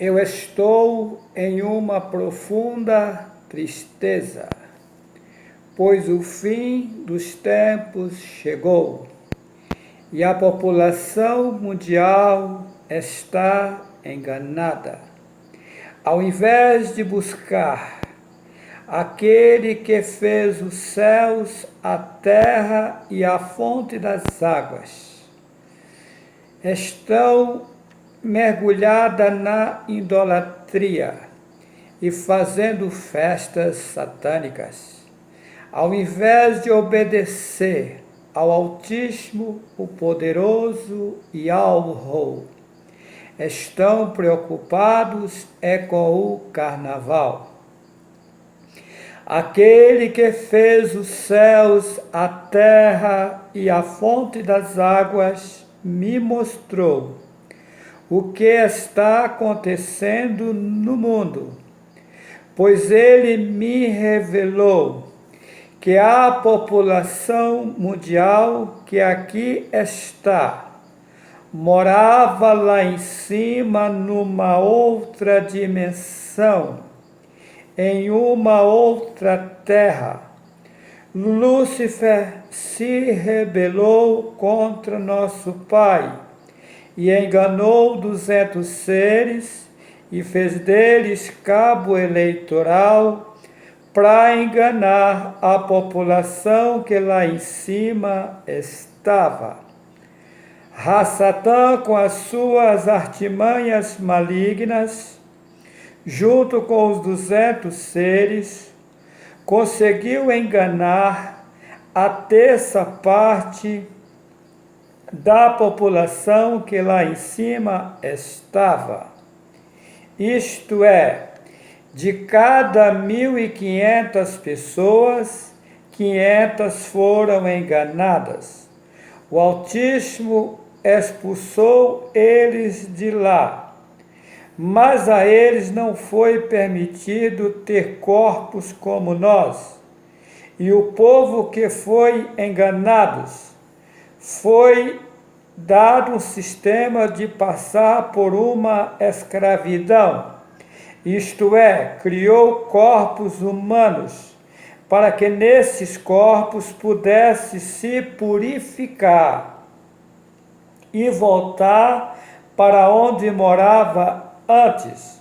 Eu estou em uma profunda tristeza, pois o fim dos tempos chegou e a população mundial está enganada. Ao invés de buscar aquele que fez os céus, a terra e a fonte das águas, estão mergulhada na idolatria e fazendo festas satânicas. Ao invés de obedecer ao Altíssimo, o Poderoso e ao estão preocupados com o carnaval. Aquele que fez os céus, a terra e a fonte das águas me mostrou o que está acontecendo no mundo, pois ele me revelou que a população mundial que aqui está morava lá em cima numa outra dimensão, em uma outra terra. Lúcifer se rebelou contra nosso Pai e enganou 200 seres e fez deles cabo eleitoral para enganar a população que lá em cima estava. Satã, com as suas artimanhas malignas, junto com os 200 seres, conseguiu enganar a terça parte da população que lá em cima estava. Isto é, de cada 1.500 pessoas, 500 foram enganadas. O Altíssimo expulsou eles de lá, mas a eles não foi permitido ter corpos como nós. E o povo que foi enganado foi dado um sistema de passar por uma escravidão, isto é, criou corpos humanos, para que nesses corpos pudesse se purificar e voltar para onde morava antes.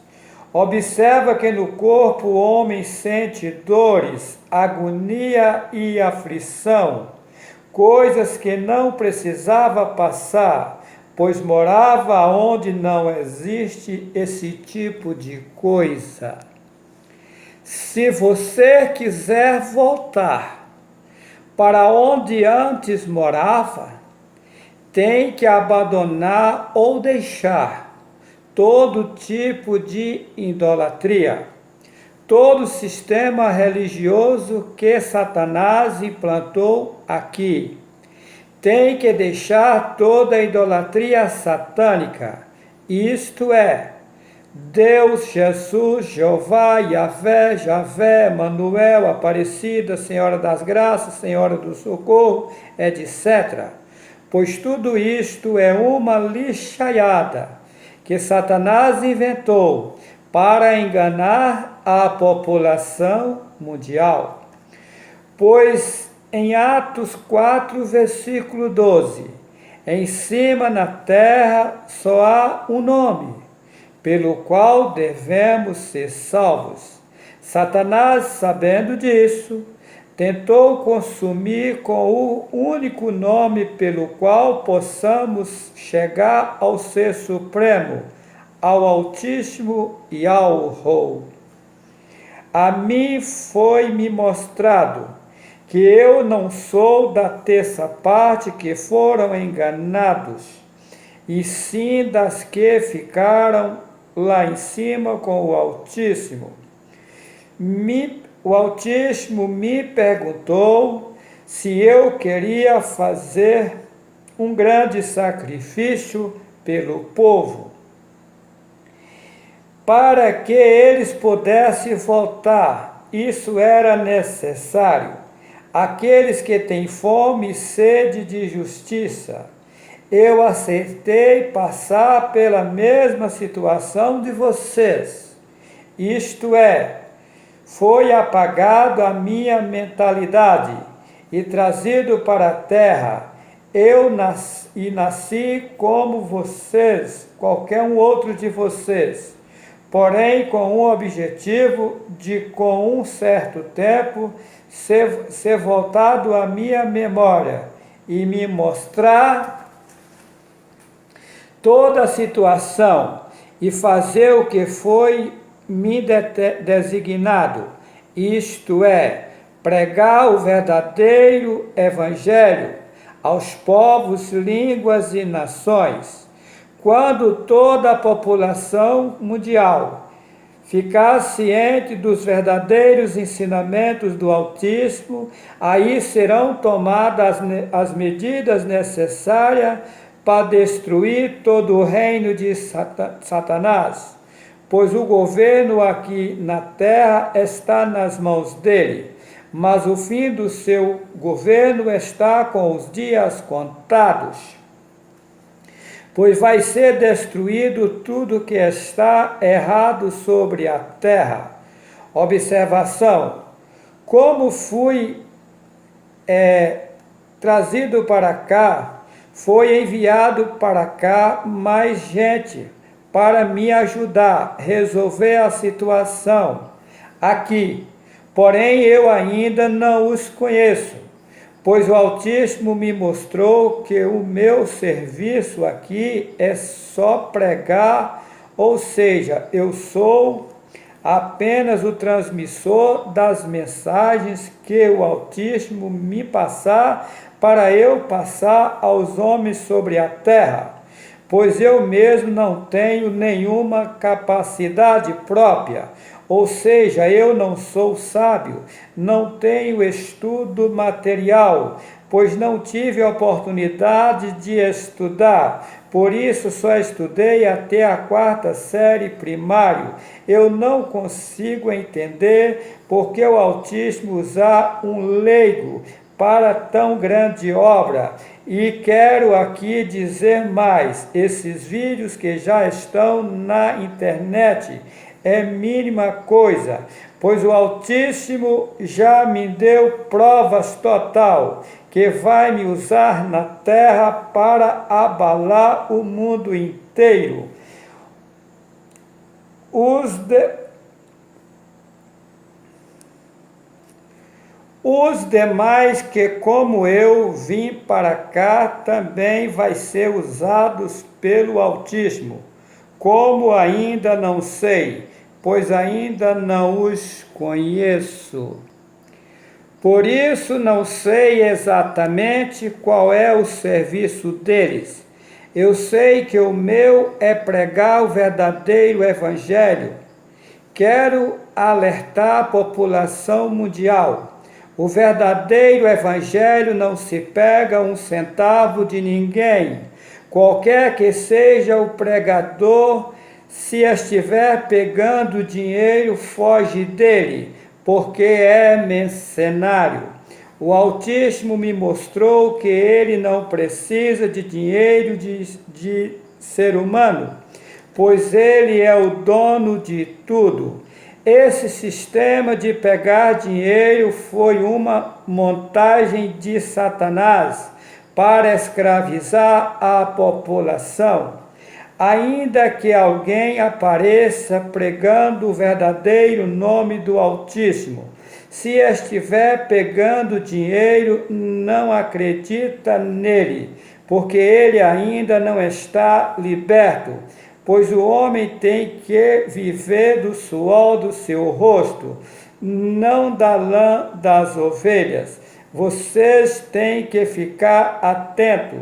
Observa que no corpo o homem sente dores, agonia e aflição, coisas que não precisava passar, pois morava onde não existe esse tipo de coisa. Se você quiser voltar para onde antes morava, tem que abandonar ou deixar todo tipo de idolatria, todo sistema religioso que Satanás implantou aqui. Tem que deixar toda a idolatria satânica, isto é, Deus, Jesus, Jeová, Yahvé, Javé, Manuel, Aparecida, Senhora das Graças, Senhora do Socorro, etc. Pois tudo isto é uma lixaiada que Satanás inventou para enganar a população mundial. Pois em Atos 4, versículo 12, em cima na terra só há um nome, pelo qual devemos ser salvos. Satanás, sabendo disso, tentou consumir com o único nome pelo qual possamos chegar ao Ser Supremo, ao Altíssimo e ao Rou. A mim foi-me mostrado que eu não sou da terça parte que foram enganados, e sim das que ficaram lá em cima com o Altíssimo. O Altíssimo me perguntou se eu queria fazer um grande sacrifício pelo povo, para que eles pudessem voltar. Isso era necessário. Aqueles que têm fome e sede de justiça, eu aceitei passar pela mesma situação de vocês. Isto é, foi apagado a minha mentalidade e trazido para a terra. Eu nasci como vocês, qualquer um outro de vocês, porém com um objetivo de, com um certo tempo, ser voltado à minha memória e me mostrar toda a situação e fazer o que foi me designado, isto é, pregar o verdadeiro evangelho aos povos, línguas e nações. Quando toda a população mundial ficar ciente dos verdadeiros ensinamentos do Altíssimo, aí serão tomadas as medidas necessárias para destruir todo o reino de Satanás, pois o governo aqui na terra está nas mãos dele, mas o fim do seu governo está com os dias contados, pois vai ser destruído tudo que está errado sobre a terra. Observação: como fui trazido para cá, foi enviado para cá mais gente para me ajudar a resolver a situação aqui. Porém, eu ainda não os conheço, pois o Altíssimo me mostrou que o meu serviço aqui é só pregar, ou seja, eu sou apenas o transmissor das mensagens que o Altíssimo me passar para eu passar aos homens sobre a terra, pois eu mesmo não tenho nenhuma capacidade própria, ou seja, eu não sou sábio, não tenho estudo material, pois não tive a oportunidade de estudar, por isso só estudei até a 4ª série primário. Eu não consigo entender porque o Altíssimo usar um leigo para tão grande obra. E quero aqui dizer mais, esses vídeos que já estão na internet é mínima coisa, pois o Altíssimo já me deu provas total que vai me usar na terra para abalar o mundo inteiro. Os demais que, como eu, vim para cá, também vai ser usados pelo Altíssimo, como ainda não sei, pois ainda não os conheço. Por isso não sei exatamente qual é o serviço deles. Eu sei que o meu é pregar o verdadeiro evangelho. Quero alertar a população mundial. O verdadeiro evangelho não se pega um centavo de ninguém. Qualquer que seja o pregador, se estiver pegando dinheiro, foge dele, porque é mercenário. O Altíssimo me mostrou que ele não precisa de dinheiro de ser humano, pois ele é o dono de tudo. Esse sistema de pegar dinheiro foi uma montagem de Satanás para escravizar a população. Ainda que alguém apareça pregando o verdadeiro nome do Altíssimo, se estiver pegando dinheiro, não acredita nele, porque ele ainda não está liberto, pois o homem tem que viver do suor do seu rosto, não da lã das ovelhas. Vocês têm que ficar atentos,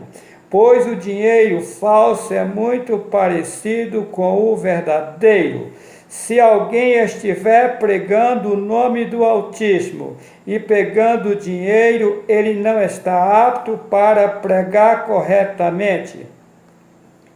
pois o dinheiro falso é muito parecido com o verdadeiro. Se alguém estiver pregando o nome do Altíssimo e pegando dinheiro, ele não está apto para pregar corretamente.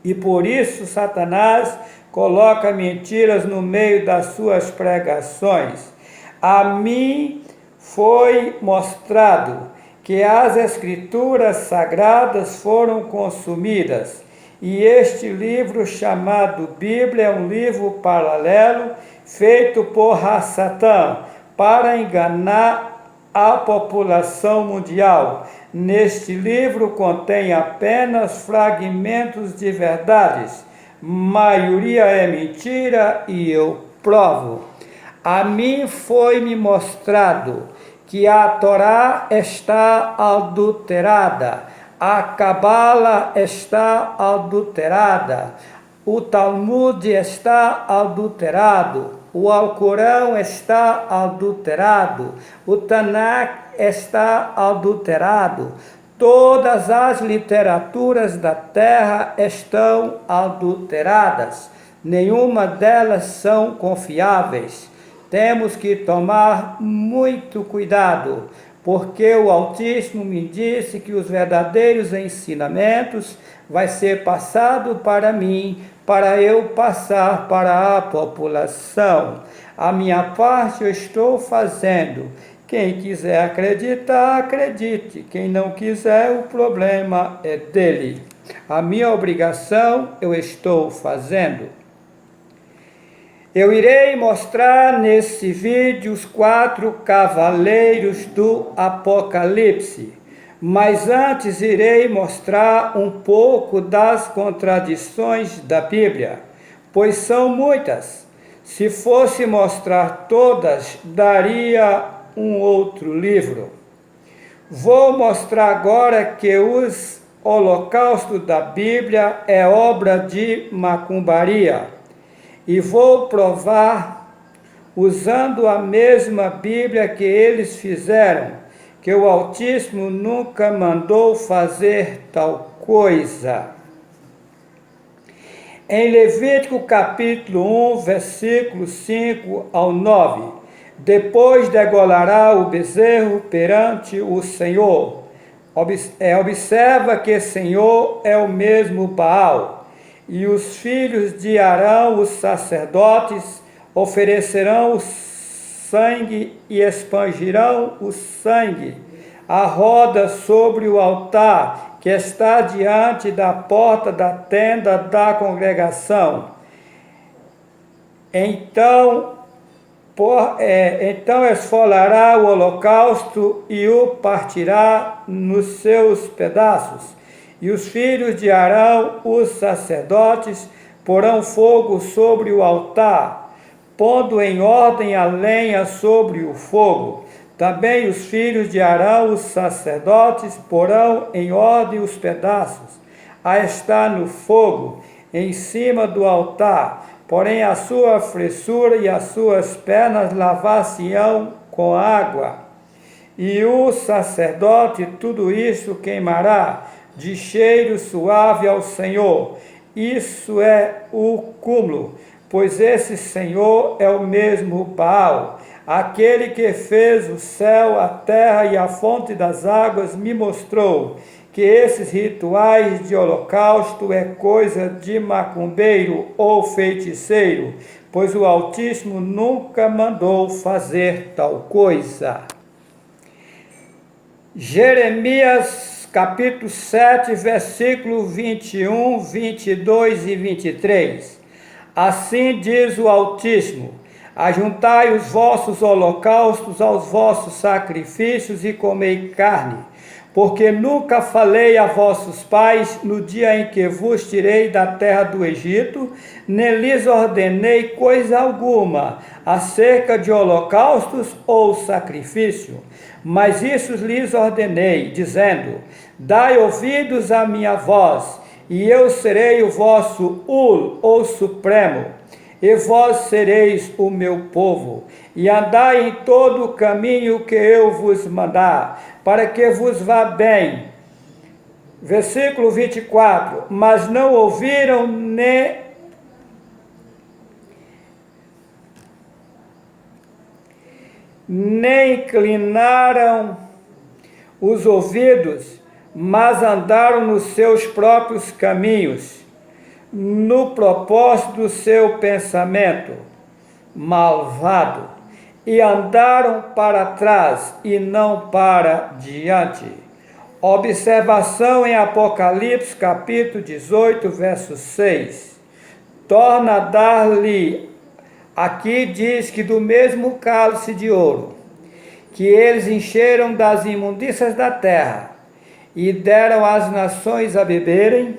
E por isso Satanás coloca mentiras no meio das suas pregações. A mim foi mostrado que as escrituras sagradas foram consumidas, e este livro chamado Bíblia é um livro paralelo feito por Satã para enganar a população mundial. Neste livro contém apenas fragmentos de verdades, maioria é mentira e eu provo. A mim foi-me mostrado que a Torá está adulterada, a Cabala está adulterada, o Talmud está adulterado, o Alcorão está adulterado, o Tanakh está adulterado, todas as literaturas da terra estão adulteradas, nenhuma delas são confiáveis. Temos que tomar muito cuidado, porque o Altíssimo me disse que os verdadeiros ensinamentos vai ser passado para mim, para eu passar para a população. A minha parte eu estou fazendo. Quem quiser acreditar, acredite. Quem não quiser, o problema é dele. A minha obrigação eu estou fazendo. Eu irei mostrar nesse vídeo os 4 cavaleiros do Apocalipse, mas antes irei mostrar um pouco das contradições da Bíblia, pois são muitas. Se fosse mostrar todas, daria um outro livro. Vou mostrar agora que os holocaustos da Bíblia é obra de macumbaria. E vou provar, usando a mesma Bíblia que eles fizeram, que o Altíssimo nunca mandou fazer tal coisa. Em Levítico capítulo 1, versículo 5 ao 9, depois degolará o bezerro perante o Senhor. Observa que Senhor é o mesmo Baal. E os filhos de Arão, os sacerdotes, oferecerão o sangue e expangirão o sangue à roda sobre o altar que está diante da porta da tenda da congregação. Então esfolará o holocausto e o partirá nos seus pedaços. E os filhos de Arão, os sacerdotes, porão fogo sobre o altar, pondo em ordem a lenha sobre o fogo. Também os filhos de Arão, os sacerdotes, porão em ordem os pedaços, a estar no fogo, em cima do altar. Porém a sua fressura e as suas pernas lavar-se-ão com água. E o sacerdote tudo isso queimará, de cheiro suave ao Senhor. Isso é o cúmulo, pois esse Senhor é o mesmo Baal, aquele que fez o céu, a terra e a fonte das águas. Me mostrou que esses rituais de holocausto é coisa de macumbeiro ou feiticeiro, pois o Altíssimo nunca mandou fazer tal coisa. Jeremias capítulo 7, versículo 21, 22 e 23. Assim diz o Altíssimo: ajuntai os vossos holocaustos aos vossos sacrifícios e comei carne, porque nunca falei a vossos pais no dia em que vos tirei da terra do Egito, nem lhes ordenei coisa alguma acerca de holocaustos ou sacrifício. Mas isso lhes ordenei, dizendo: dai ouvidos à minha voz, e eu serei o vosso ou supremo, e vós sereis o meu povo, e andai em todo o caminho que eu vos mandar, para que vos vá bem. Versículo 24, mas não ouviram nem inclinaram os ouvidos, mas andaram nos seus próprios caminhos, no propósito do seu pensamento malvado. e andaram para trás e não para diante. Observação em Apocalipse capítulo 18, verso 6. Torna a dar-lhe, aqui diz que do mesmo cálice de ouro, que eles encheram das imundícias da terra e deram às nações a beberem,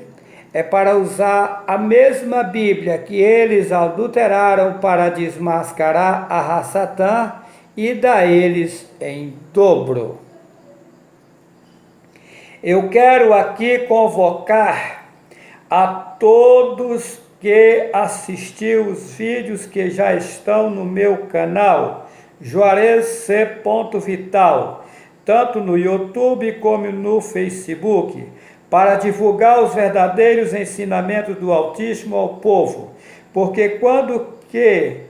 é para usar a mesma Bíblia que eles adulteraram para desmascarar a Satã e dar eles em dobro. Eu quero aqui convocar a todos que assistiu os vídeos que já estão no meu canal, Juarez C. Vital, tanto no YouTube como no Facebook, para divulgar os verdadeiros ensinamentos do Altíssimo ao povo, porque quando que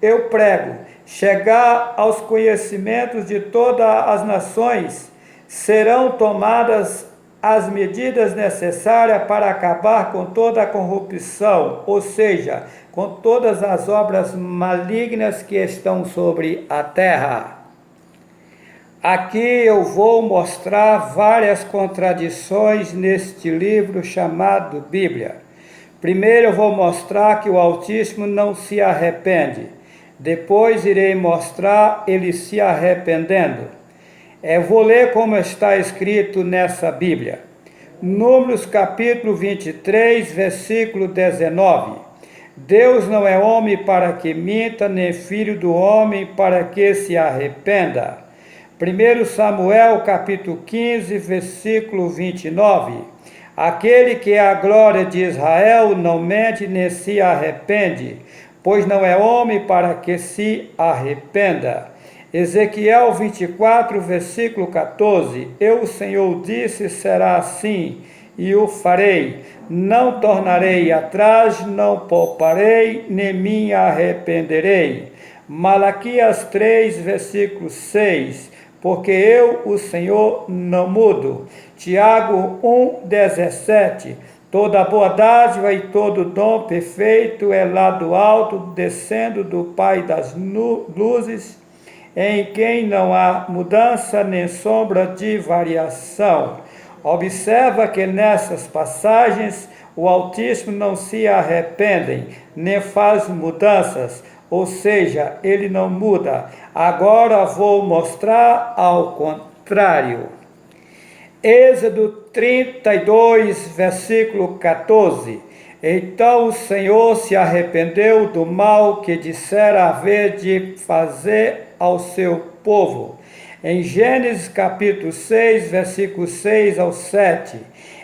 eu prego chegar aos conhecimentos de todas as nações, serão tomadas as medidas necessárias para acabar com toda a corrupção, ou seja, com todas as obras malignas que estão sobre a terra. Aqui eu vou mostrar várias contradições neste livro chamado Bíblia. Primeiro eu vou mostrar que o Altíssimo não se arrepende. Depois irei mostrar ele se arrependendo. Vou ler como está escrito nessa Bíblia. Números capítulo 23, versículo 19. Deus não é homem para que minta, nem filho do homem para que se arrependa. 1 Samuel capítulo 15, versículo 29. Aquele que é a glória de Israel não mente nem se arrepende, pois não é homem para que se arrependa. Ezequiel 24, versículo 14. Eu, o Senhor, disse, será assim, e o farei. Não tornarei atrás, não pouparei, nem me arrependerei. Malaquias 3, versículo 6. Porque eu, o Senhor, não mudo. Tiago 1, 17. Toda boa dádiva e todo dom perfeito é lá do alto, descendo do Pai das luzes, em quem não há mudança nem sombra de variação. Observa que nessas passagens o Altíssimo não se arrepende, nem faz mudanças, ou seja, ele não muda. Agora vou mostrar ao contrário. Êxodo 32, versículo 14. Então o Senhor se arrependeu do mal que dissera haver de fazer ao seu povo. Em Gênesis capítulo 6, versículo 6 ao 7.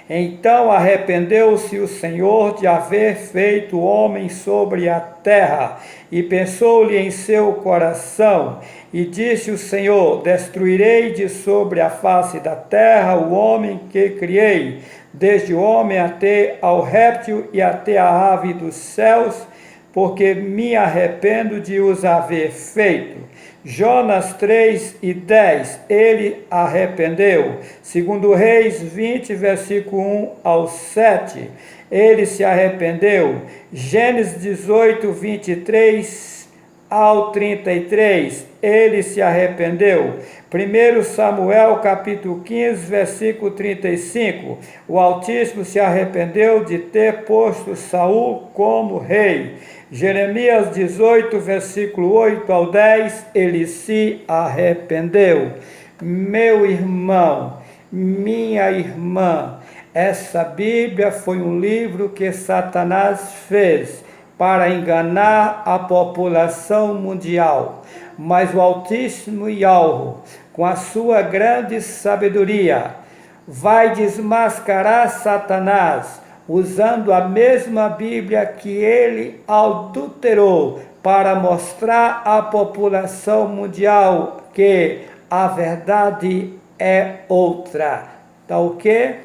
Então arrependeu-se o Senhor de haver feito o homem sobre a terra, e pensou-lhe em seu coração, e disse o Senhor, destruirei de sobre a face da terra o homem que criei, desde o homem até ao réptil e até a ave dos céus, porque me arrependo de os haver feito. Jonas 3 e 10, ele arrependeu. Segundo Reis 20, versículo 1 ao 7, ele se arrependeu. Gênesis 18, 23 ao 33, ele se arrependeu. 1 Samuel capítulo 15, versículo 35, o Altíssimo se arrependeu de ter posto Saul como rei. Jeremias 18, versículo 8 ao 10, ele se arrependeu. Meu irmão, minha irmã, essa Bíblia foi um livro que Satanás fez para enganar a população mundial. Mas o Altíssimo Yahweh, com a sua grande sabedoria, vai desmascarar Satanás, usando a mesma Bíblia que ele adulterou, para mostrar à população mundial que a verdade é outra. Tá ok?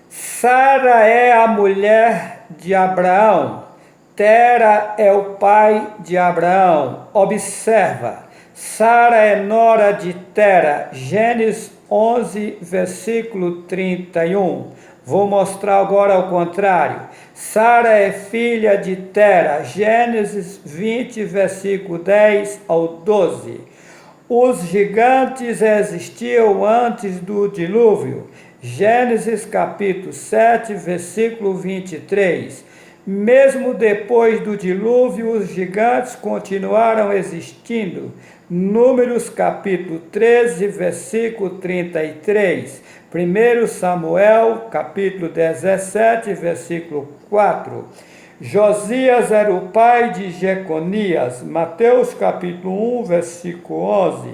Sara é a mulher de Abraão, Tera é o pai de Abraão. Observa, Sara é nora de Tera, Gênesis 11, versículo 31. Vou mostrar agora ao contrário. Sara é filha de Tera, Gênesis 20, versículo 10 ao 12. Os gigantes existiam antes do dilúvio, Gênesis capítulo 7, versículo 23. Mesmo depois do dilúvio, os gigantes continuaram existindo, Números capítulo 13, versículo 33. 1 Samuel, capítulo 17, versículo 4. Josias era o pai de Jeconias, Mateus, capítulo 1, versículo 11.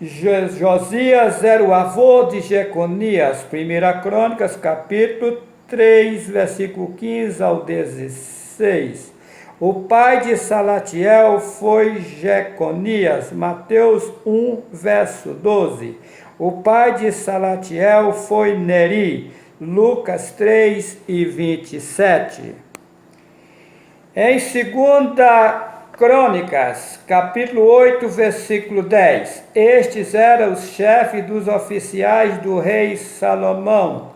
Josias era o avô de Jeconias, 1 Crônicas, capítulo 3, versículo 15 ao 16. O pai de Salatiel foi Jeconias, Mateus 1, verso 12. O pai de Salatiel foi Neri, Lucas 3 e 27. Em 2 Crônicas, capítulo 8, versículo 10, estes eram os chefes dos oficiais do rei Salomão,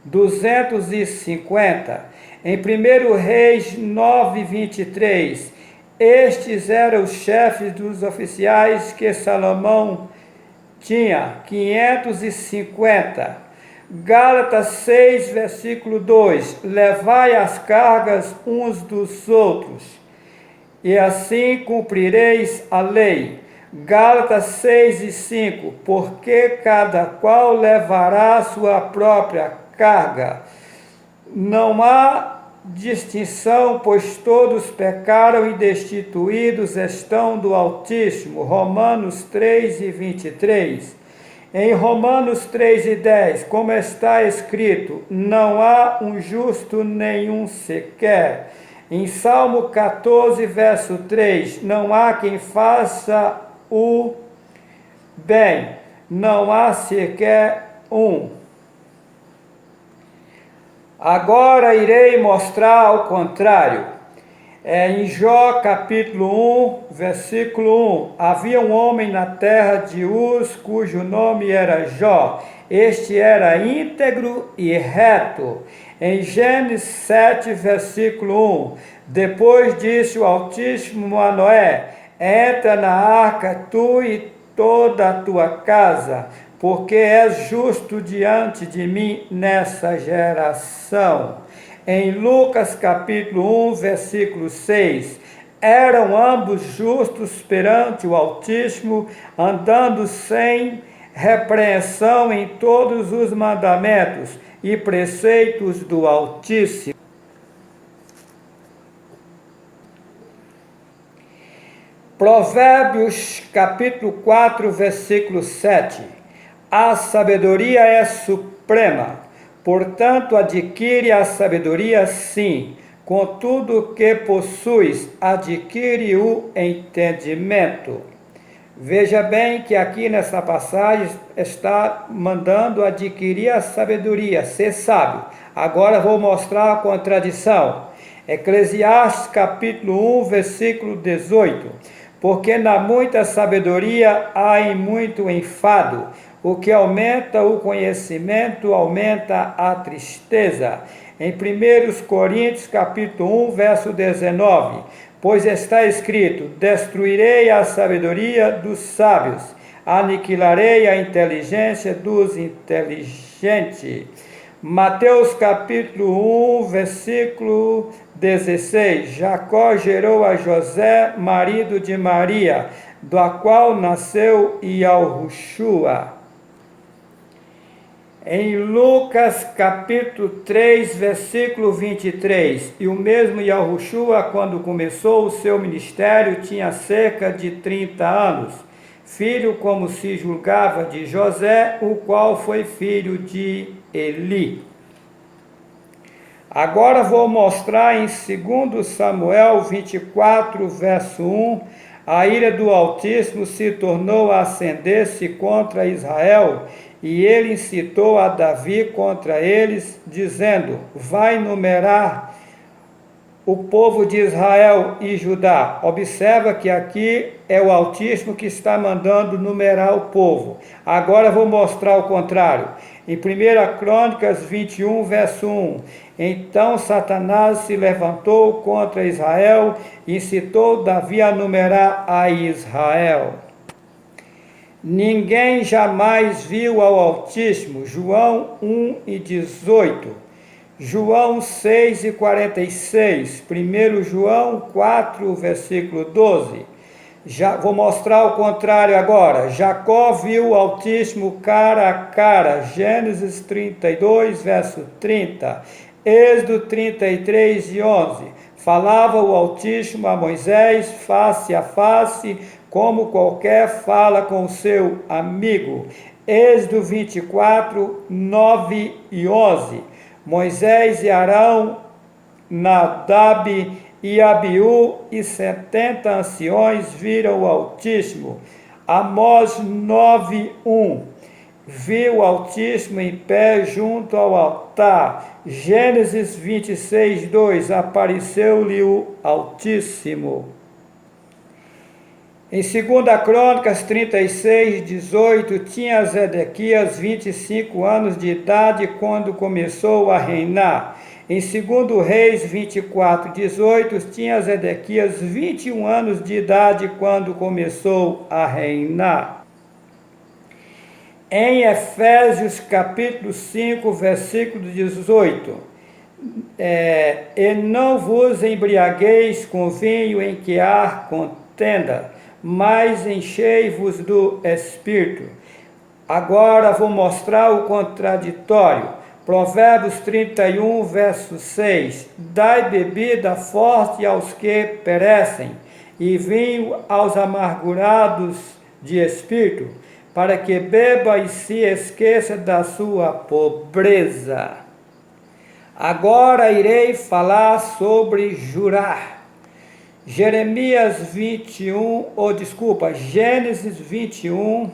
250. Em 1 Reis 9, 23, estes eram os chefes dos oficiais que Salomão tinha, 550. Gálatas 6, versículo 2, levai as cargas uns dos outros, e assim cumprireis a lei. Gálatas 6 e 5, porque cada qual levará a sua própria carga. Não há distinção, pois todos pecaram e destituídos estão do Altíssimo. Romanos 3 e 23. Em Romanos 3 e 10, como está escrito, não há um justo nenhum sequer. Em Salmo 14, verso 3, não há quem faça o bem, não há sequer um. Agora irei mostrar ao contrário. Em Jó capítulo 1, versículo 1, havia um homem na terra de Uz, cujo nome era Jó. Este era íntegro e reto. Em Gênesis 7, versículo 1, depois disse o Altíssimo a Noé, entra na arca tu e toda a tua casa, porque és justo diante de mim nessa geração. Em Lucas capítulo 1, versículo 6, eram ambos justos perante o Altíssimo, andando sem repreensão em todos os mandamentos e preceitos do Altíssimo. Provérbios capítulo 4, versículo 7. A sabedoria é suprema, portanto adquire a sabedoria sim, com tudo que possuis, adquire o entendimento. Veja bem que aqui nessa passagem está mandando adquirir a sabedoria, ser sábio. Agora vou mostrar a contradição. Eclesiastes capítulo 1, versículo 18. Porque na muita sabedoria há em muito enfado, o que aumenta o conhecimento, aumenta a tristeza. Em 1 Coríntios capítulo 1, verso 19, pois está escrito, destruirei a sabedoria dos sábios, aniquilarei a inteligência dos inteligentes. Mateus capítulo 1, versículo 16, Jacó gerou a José, marido de Maria, da qual nasceu Yahushua. Em Lucas capítulo 3, versículo 23, e o mesmo Yahushua, quando começou o seu ministério, tinha cerca de 30 anos, filho, como se julgava, de José, o qual foi filho de Eli. Agora vou mostrar em 2 Samuel 24, verso 1, a ira do Altíssimo se tornou a acender-se contra Israel, e ele incitou a Davi contra eles, dizendo, vai numerar o povo de Israel e Judá. Observa que aqui é o Altíssimo que está mandando numerar o povo. Agora vou mostrar o contrário. Em 1 Crônicas 21, verso 1. Então Satanás se levantou contra Israel e incitou Davi a numerar a Israel. Ninguém jamais viu ao Altíssimo. João 1 e 18. João 6 e 46, 1 João 4, versículo 12. Já vou mostrar o contrário agora. Jacó viu o Altíssimo cara a cara, Gênesis 32, verso 30. Êxodo 33 e 11. Falava o Altíssimo a Moisés face a face, como qualquer fala com o seu amigo. Êxodo 24, 9 e 11. Moisés e Arão, Nadab e Abiú e 70 anciões viram o Altíssimo. Amós 9, 1. Viu o Altíssimo em pé junto ao altar. Gênesis 26, 2. Apareceu-lhe o Altíssimo. Em 2 Crônicas 36, 18, tinha Zedequias 25 anos de idade quando começou a reinar. Em 2 Reis 24, 18, tinha Zedequias 21 anos de idade quando começou a reinar. Em Efésios capítulo 5, versículo 18, e não vos embriagueis com vinho em que há contenda, mas enchei-vos do Espírito. Agora vou mostrar o contraditório. Provérbios 31, verso 6. Dai bebida forte aos que perecem, e vinho aos amargurados de espírito, para que beba e se esqueça da sua pobreza. Agora irei falar sobre jurar. Gênesis 21,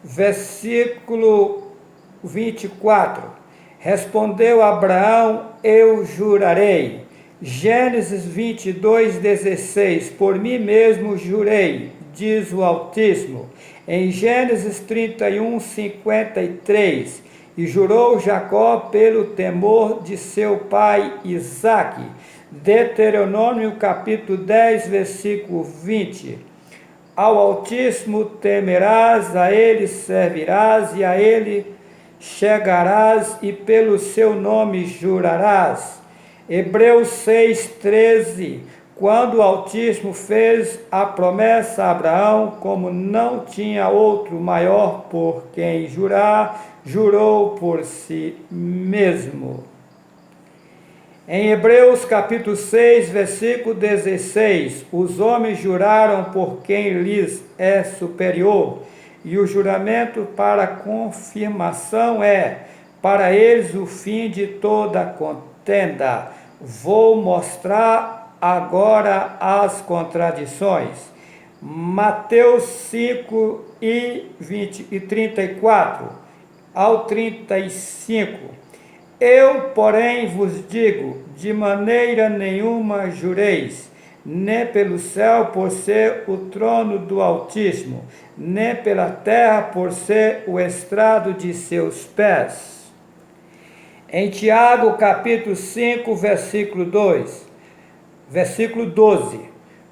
versículo 24. Respondeu Abraão: eu jurarei. Gênesis 22, 16. Por mim mesmo jurei, diz o Altíssimo. Em Gênesis 31, 53. E jurou Jacó pelo temor de seu pai Isaque. Deuteronômio capítulo 10, versículo 20. Ao Altíssimo temerás, a ele servirás e a ele chegarás e pelo seu nome jurarás. Hebreus 6, 13. Quando o Altíssimo fez a promessa a Abraão, como não tinha outro maior por quem jurar, jurou por si mesmo. Em Hebreus capítulo 6, versículo 16, os homens juraram por quem lhes é superior, e o juramento para confirmação é, para eles, o fim de toda contenda. Vou mostrar agora as contradições. Mateus 5 e 34 ao 35. Eu, porém, vos digo, de maneira nenhuma jureis, nem pelo céu por ser o trono do Altíssimo, nem pela terra por ser o estrado de seus pés. Em Tiago, capítulo 5, versículo 12.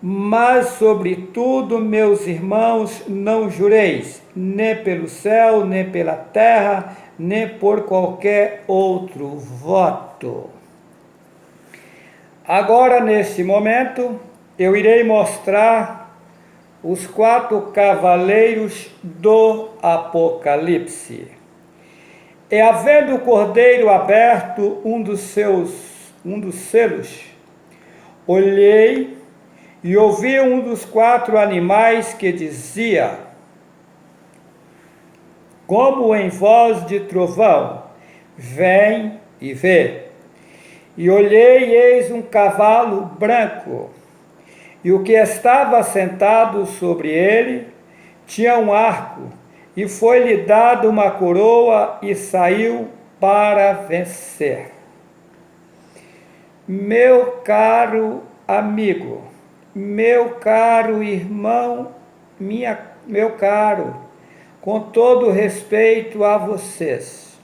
Mas, sobretudo, meus irmãos, não jureis, nem pelo céu, nem pela terra, nem por qualquer outro voto. Agora, neste momento, eu irei mostrar os 4 cavaleiros do Apocalipse. E havendo o cordeiro aberto um dos selos, olhei e ouvi um dos 4 animais que dizia, como em voz de trovão, vem e vê. E olhei, e eis um cavalo branco, e o que estava sentado sobre ele tinha um arco, e foi-lhe dada uma coroa, e saiu para vencer. Meu caro amigo, meu caro irmão, meu caro, com todo respeito a vocês,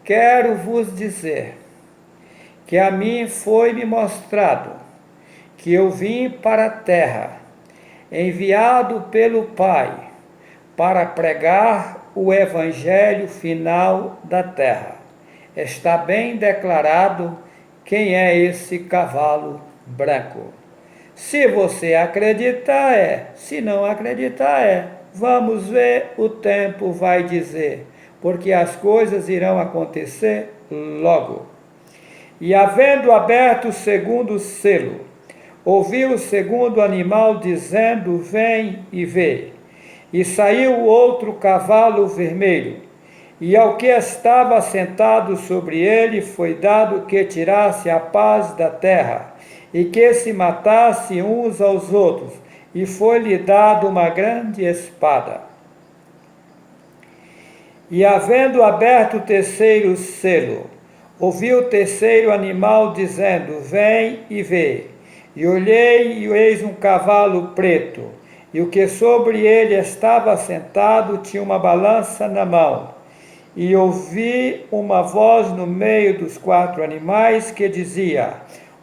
quero vos dizer que a mim foi-me mostrado que eu vim para a terra, enviado pelo Pai, para pregar o evangelho final da terra. Está bem declarado quem é esse cavalo branco. Se você acreditar, é. Se não acreditar, é. Vamos ver, o tempo vai dizer, porque as coisas irão acontecer logo. E havendo aberto o segundo selo, ouviu o segundo animal dizendo: vem e vê. E saiu outro cavalo vermelho, e ao que estava sentado sobre ele foi dado que tirasse a paz da terra, e que se matasse uns aos outros, e foi-lhe dado uma grande espada. E havendo aberto o terceiro selo, ouvi o terceiro animal dizendo: vem e vê. E olhei, e eis um cavalo preto, e o que sobre ele estava sentado tinha uma balança na mão. E ouvi uma voz no meio dos quatro animais que dizia: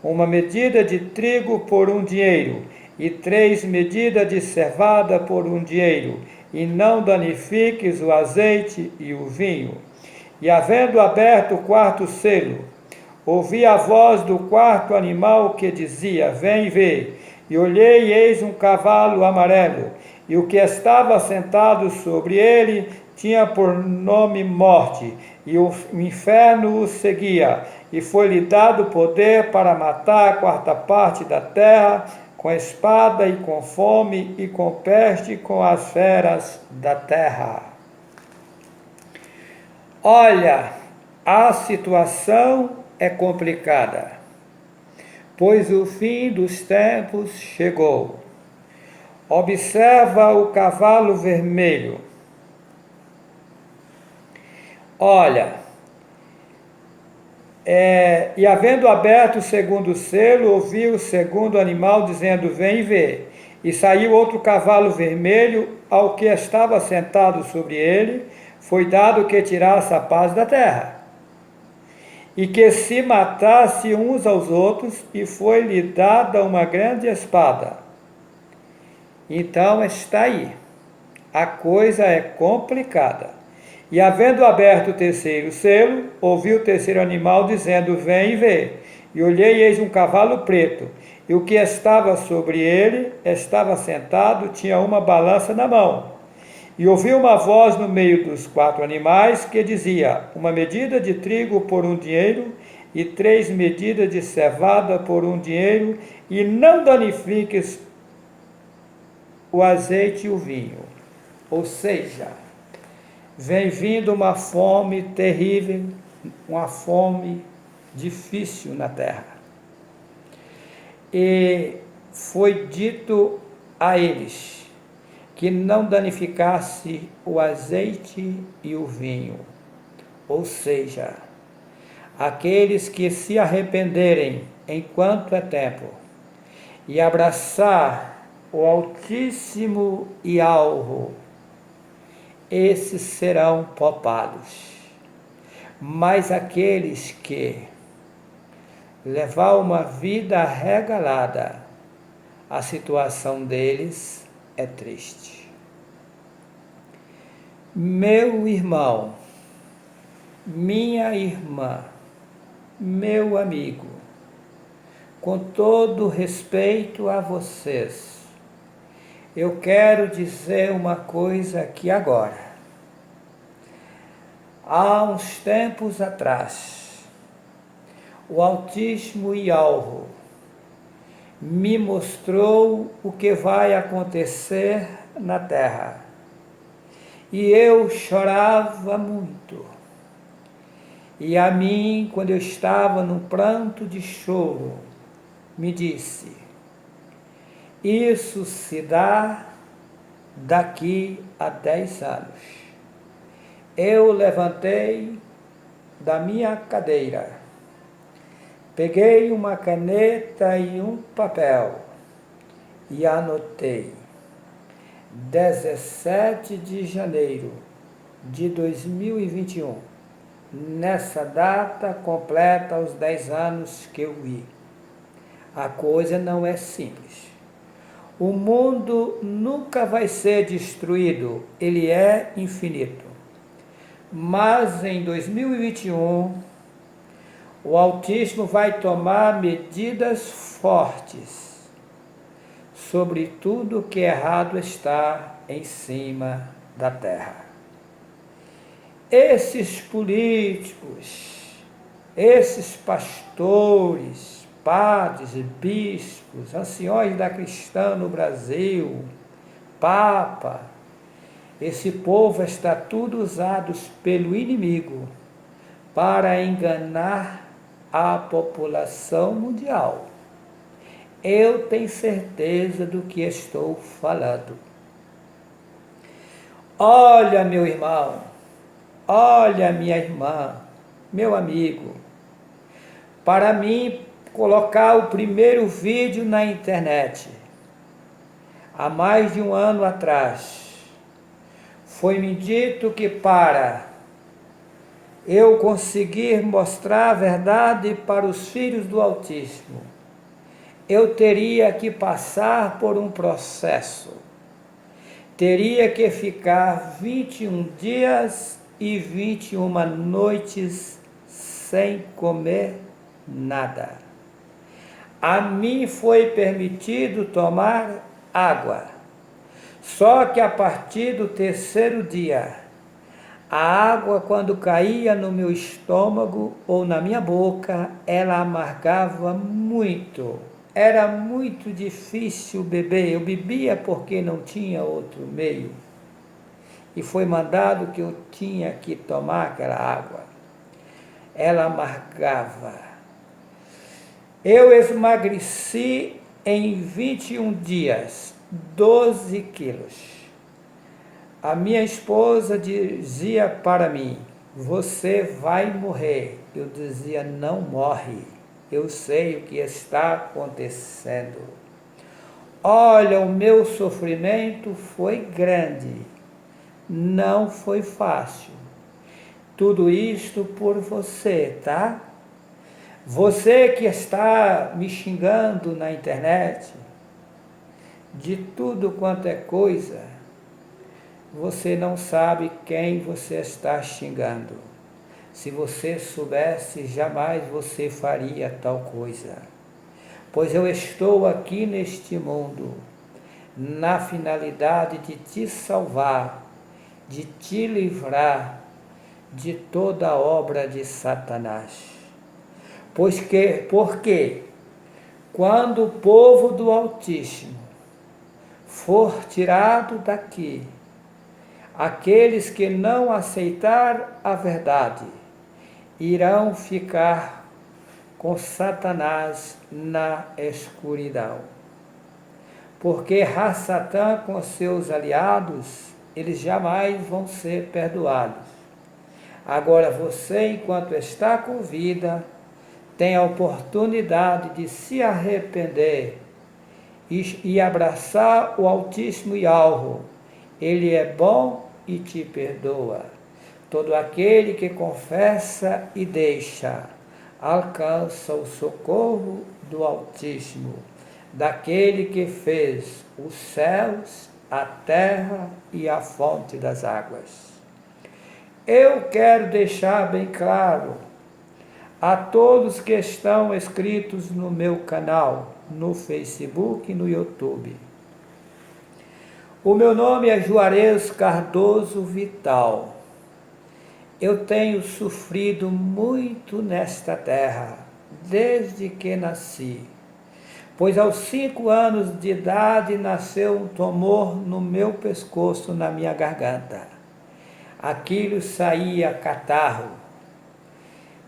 uma medida de trigo por um dinheiro, e 3 medidas de cevada por um dinheiro, e não danifiques o azeite e o vinho. E havendo aberto o quarto selo, ouvi a voz do quarto animal que dizia: vem ver. E olhei, e eis um cavalo amarelo, e o que estava sentado sobre ele tinha por nome Morte, e o inferno o seguia, e foi-lhe dado poder para matar a quarta parte da terra, com espada e com fome e com peste, com as feras da terra. Olha, a situação é complicada, pois o fim dos tempos chegou. Observa o cavalo vermelho. Olha, e havendo aberto o segundo selo, ouvi o segundo animal dizendo: vem ver. E saiu outro cavalo vermelho, ao que estava sentado sobre ele foi dado que tirasse a paz da terra, e que se matasse uns aos outros, e foi-lhe dada uma grande espada. Então está aí, a coisa é complicada. E havendo aberto o terceiro selo, ouvi o terceiro animal dizendo: vem e vê. E olhei, e eis um cavalo preto, e o que estava sobre ele estava sentado, tinha uma balança na mão. E ouvi uma voz no meio dos quatro animais que dizia: uma medida de trigo por um dinheiro, e 3 medidas de cevada por um dinheiro, e não danifiques o azeite e o vinho. Ou seja, vem vindo uma fome terrível, uma fome difícil na terra. E foi dito a eles que não danificasse o azeite e o vinho. Ou seja, aqueles que se arrependerem enquanto é tempo e abraçar o Altíssimo e alvo, esses serão poupados. Mas aqueles que levar uma vida regalada, a situação deles é triste. Meu irmão, minha irmã, meu amigo, com todo respeito a vocês, eu quero dizer uma coisa aqui agora. Há uns tempos atrás, o Altíssimo e alvo me mostrou o que vai acontecer na terra. E eu chorava muito. E a mim, quando eu estava num pranto de choro, me disse: isso se dá daqui a 10 anos. Eu levantei da minha cadeira, Peguei uma caneta e um papel e anotei 17 de janeiro de 2021. Nessa data completa os 10 anos que eu vi. A coisa não é simples. O mundo nunca vai ser destruído, ele é infinito. Mas em 2021, o autismo vai tomar medidas fortes sobre tudo que errado está em cima da terra. Esses políticos, esses pastores, padres e bispos, anciões da cristã no Brasil, Papa, esse povo está tudo usados pelo inimigo para enganar a população mundial. Eu tenho certeza do que estou falando. Olha, meu irmão, olha, minha irmã, meu amigo, para mim colocar o primeiro vídeo na internet, há mais de um ano atrás, foi-me dito que para eu conseguir mostrar a verdade para os filhos do autismo, eu teria que passar por um processo. Teria que ficar 21 dias e 21 noites sem comer nada. A mim foi permitido tomar água. Só que a partir do terceiro dia, a água, quando caía no meu estômago ou na minha boca, ela amargava muito. Era muito difícil beber. Eu bebia porque não tinha outro meio. E foi mandado que eu tinha que tomar aquela água. Ela amargava. Eu emagreci em 21 dias, 12 quilos. A minha esposa dizia para mim, você vai morrer. Eu dizia, não morre. Eu sei o que está acontecendo. Olha, o meu sofrimento foi grande. Não foi fácil. Tudo isto por você, tá? Você que está me xingando na internet, de tudo quanto é coisa, você não sabe quem você está xingando. Se você soubesse, jamais você faria tal coisa. Pois eu estou aqui neste mundo, na finalidade de te salvar, de te livrar de toda a obra de Satanás. Porque quando o povo do Altíssimo for tirado daqui, aqueles que não aceitar a verdade irão ficar com Satanás na escuridão. Porque Satã com seus aliados, eles jamais vão ser perdoados. Agora você, enquanto está com vida, tem a oportunidade de se arrepender e abraçar o Altíssimo Yahweh. Ele é bom e te perdoa. Todo aquele que confessa e deixa, alcança o socorro do Altíssimo, daquele que fez os céus, a terra e a fonte das águas. Eu quero deixar bem claro a todos que estão inscritos no meu canal, no Facebook e no YouTube. O meu nome é Juarez Cardoso Vital. Eu tenho sofrido muito nesta terra, desde que nasci. Pois aos 5 anos de idade nasceu um tumor no meu pescoço, na minha garganta. Aquilo saía catarro.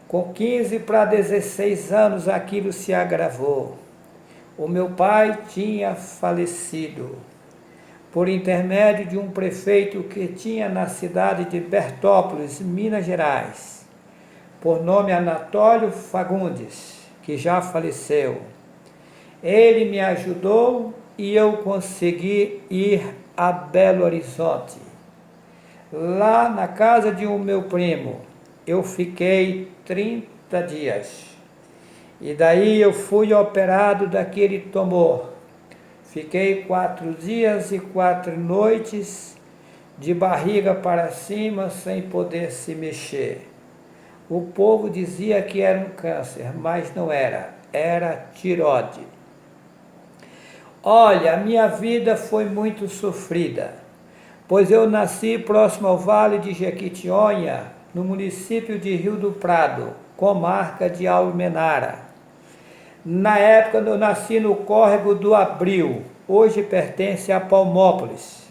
Com 15 para 16 anos aquilo se agravou. O meu pai tinha falecido por intermédio de um prefeito que tinha na cidade de Bertópolis, Minas Gerais, por nome Anatólio Fagundes. que já faleceu. Ele me ajudou e eu consegui ir a Belo Horizonte. Lá na casa de um meu primo, eu fiquei 30 dias. E daí eu fui operado daquele tumor. Fiquei 4 dias e 4 noites de barriga para cima, sem poder se mexer. O povo dizia que era um câncer, mas não era, era tireoide. Olha, a minha vida foi muito sofrida, pois eu nasci próximo ao Vale de Jequitinhonha, no município de Rio do Prado, comarca de Almenara. Na época eu nasci no córrego do Abril, hoje pertence a Palmópolis.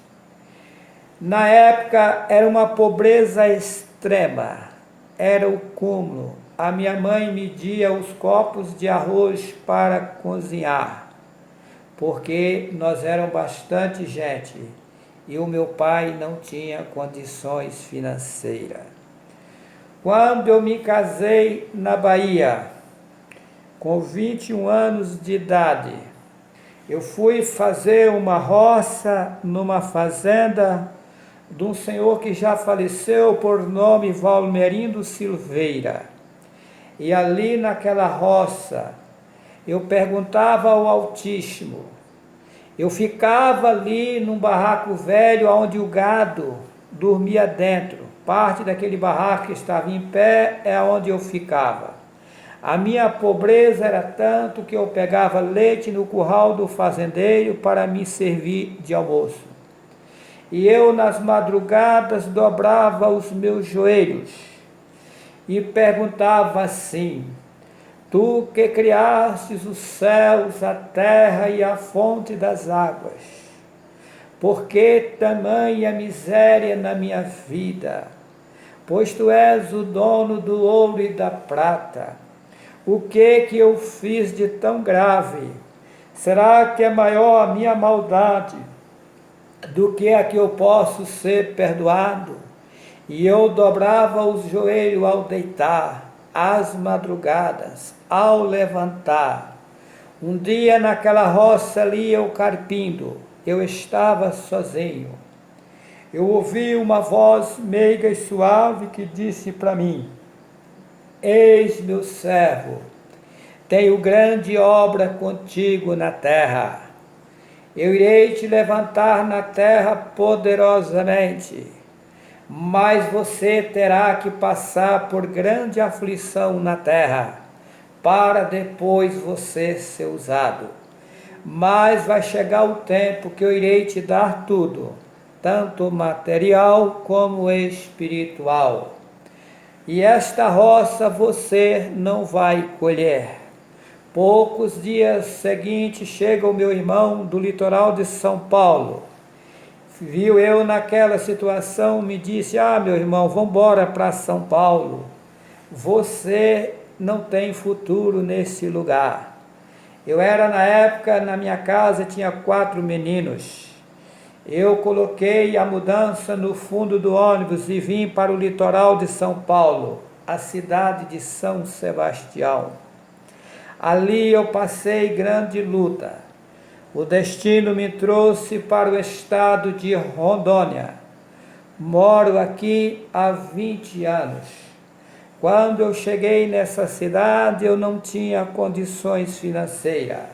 Na época era uma pobreza extrema, era o cúmulo. A minha mãe media os copos de arroz para cozinhar, porque nós éramos bastante gente e o meu pai não tinha condições financeiras. Quando eu me casei na Bahia, com 21 anos de idade, eu fui fazer uma roça numa fazenda de um senhor que já faleceu, por nome Valmerindo Silveira. E ali naquela roça, eu perguntava ao Altíssimo. Eu ficava ali num barraco velho, onde o gado dormia dentro. Parte daquele barraco que estava em pé é onde eu ficava. A minha pobreza era tanto que eu pegava leite no curral do fazendeiro para me servir de almoço. E eu, nas madrugadas, dobrava os meus joelhos e perguntava assim: Tu que criastes os céus, a terra e a fonte das águas, por que tamanha miséria na minha vida? Pois Tu és o dono do ouro e da prata. O que eu fiz de tão grave? Será que é maior a minha maldade do que a que eu posso ser perdoado? E eu dobrava os joelhos ao deitar, às madrugadas, ao levantar. Um dia naquela roça ali eu carpindo, eu estava sozinho. Eu ouvi uma voz meiga e suave que disse para mim: Eis meu servo, tenho grande obra contigo na terra. Eu irei te levantar na terra poderosamente, mas você terá que passar por grande aflição na terra, para depois você ser usado. Mas vai chegar o tempo que eu irei te dar tudo, tanto material como espiritual. E esta roça você não vai colher. Poucos dias seguintes chega o meu irmão do litoral de São Paulo. Viu eu naquela situação, me disse: meu irmão, vamos embora para São Paulo. Você não tem futuro nesse lugar. Eu era na época, na minha casa, tinha 4 meninos. Eu coloquei a mudança no fundo do ônibus e vim para o litoral de São Paulo, a cidade de São Sebastião. Ali eu passei grande luta. O destino me trouxe para o estado de Rondônia. Moro aqui há 20 anos. Quando eu cheguei nessa cidade, eu não tinha condições financeiras.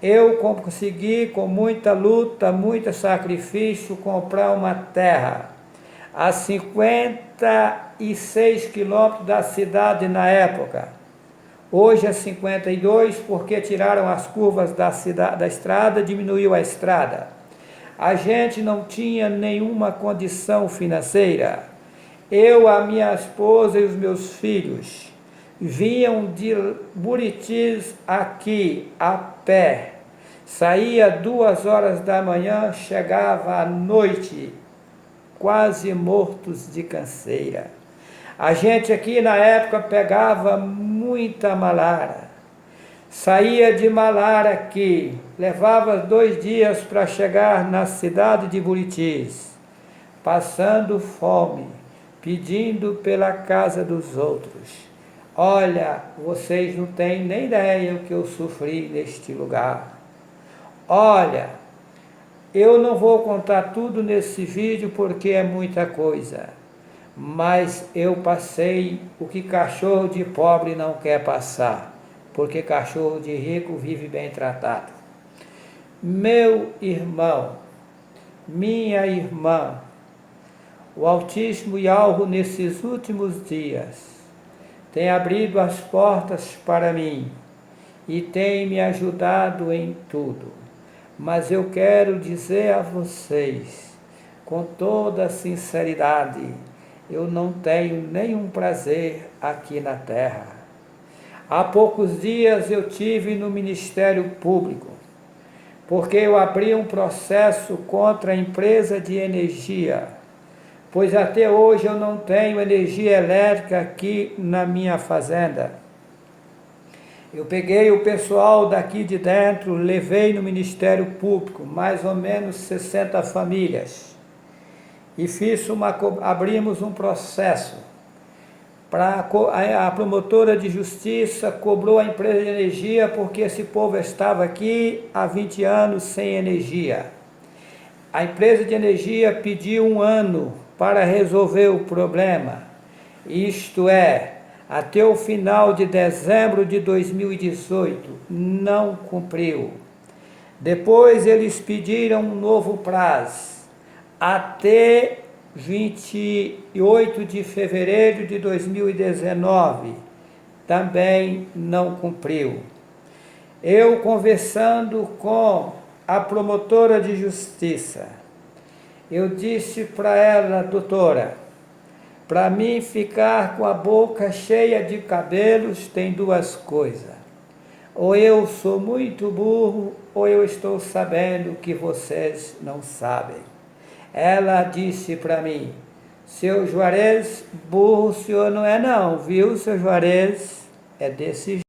Eu consegui, com muita luta, muito sacrifício, comprar uma terra a 56 quilômetros da cidade na época. Hoje é 52, porque tiraram as curvas da estrada, diminuiu a estrada. A gente não tinha nenhuma condição financeira. Eu, a minha esposa e os meus filhos vinham de Buritis aqui a pé. Saía 2 horas da manhã, chegava à noite, quase mortos de canseira. A gente aqui na época pegava muita malária. Saía de malária aqui, levava 2 dias para chegar na cidade de Buritis, passando fome, pedindo pela casa dos outros. Olha, vocês não têm nem ideia o que eu sofri neste lugar. Olha, eu não vou contar tudo nesse vídeo porque é muita coisa, mas eu passei o que cachorro de pobre não quer passar, porque cachorro de rico vive bem tratado. Meu irmão, minha irmã, o Altíssimo Yahweh nesses últimos dias tem abrido as portas para mim e tem me ajudado em tudo. Mas eu quero dizer a vocês, com toda sinceridade, eu não tenho nenhum prazer aqui na terra. Há poucos dias eu tive no Ministério Público, porque eu abri um processo contra a empresa de energia, pois até hoje eu não tenho energia elétrica aqui na minha fazenda. Eu peguei o pessoal daqui de dentro, levei no Ministério Público, mais ou menos 60 famílias, e abrimos um processo. A promotora de justiça cobrou a empresa de energia porque esse povo estava aqui há 20 anos sem energia. A empresa de energia pediu 1 ano para resolver o problema, isto é, até o final de dezembro de 2018, não cumpriu. Depois eles pediram um novo prazo, até 28 de fevereiro de 2019, também não cumpriu. Eu conversando com a promotora de justiça, eu disse para ela: doutora, para mim ficar com a boca cheia de cabelos tem 2 coisas. Ou eu sou muito burro, ou eu estou sabendo que vocês não sabem. Ela disse para mim: seu Juarez, burro o senhor não é não, viu, seu Juarez? É desse jeito.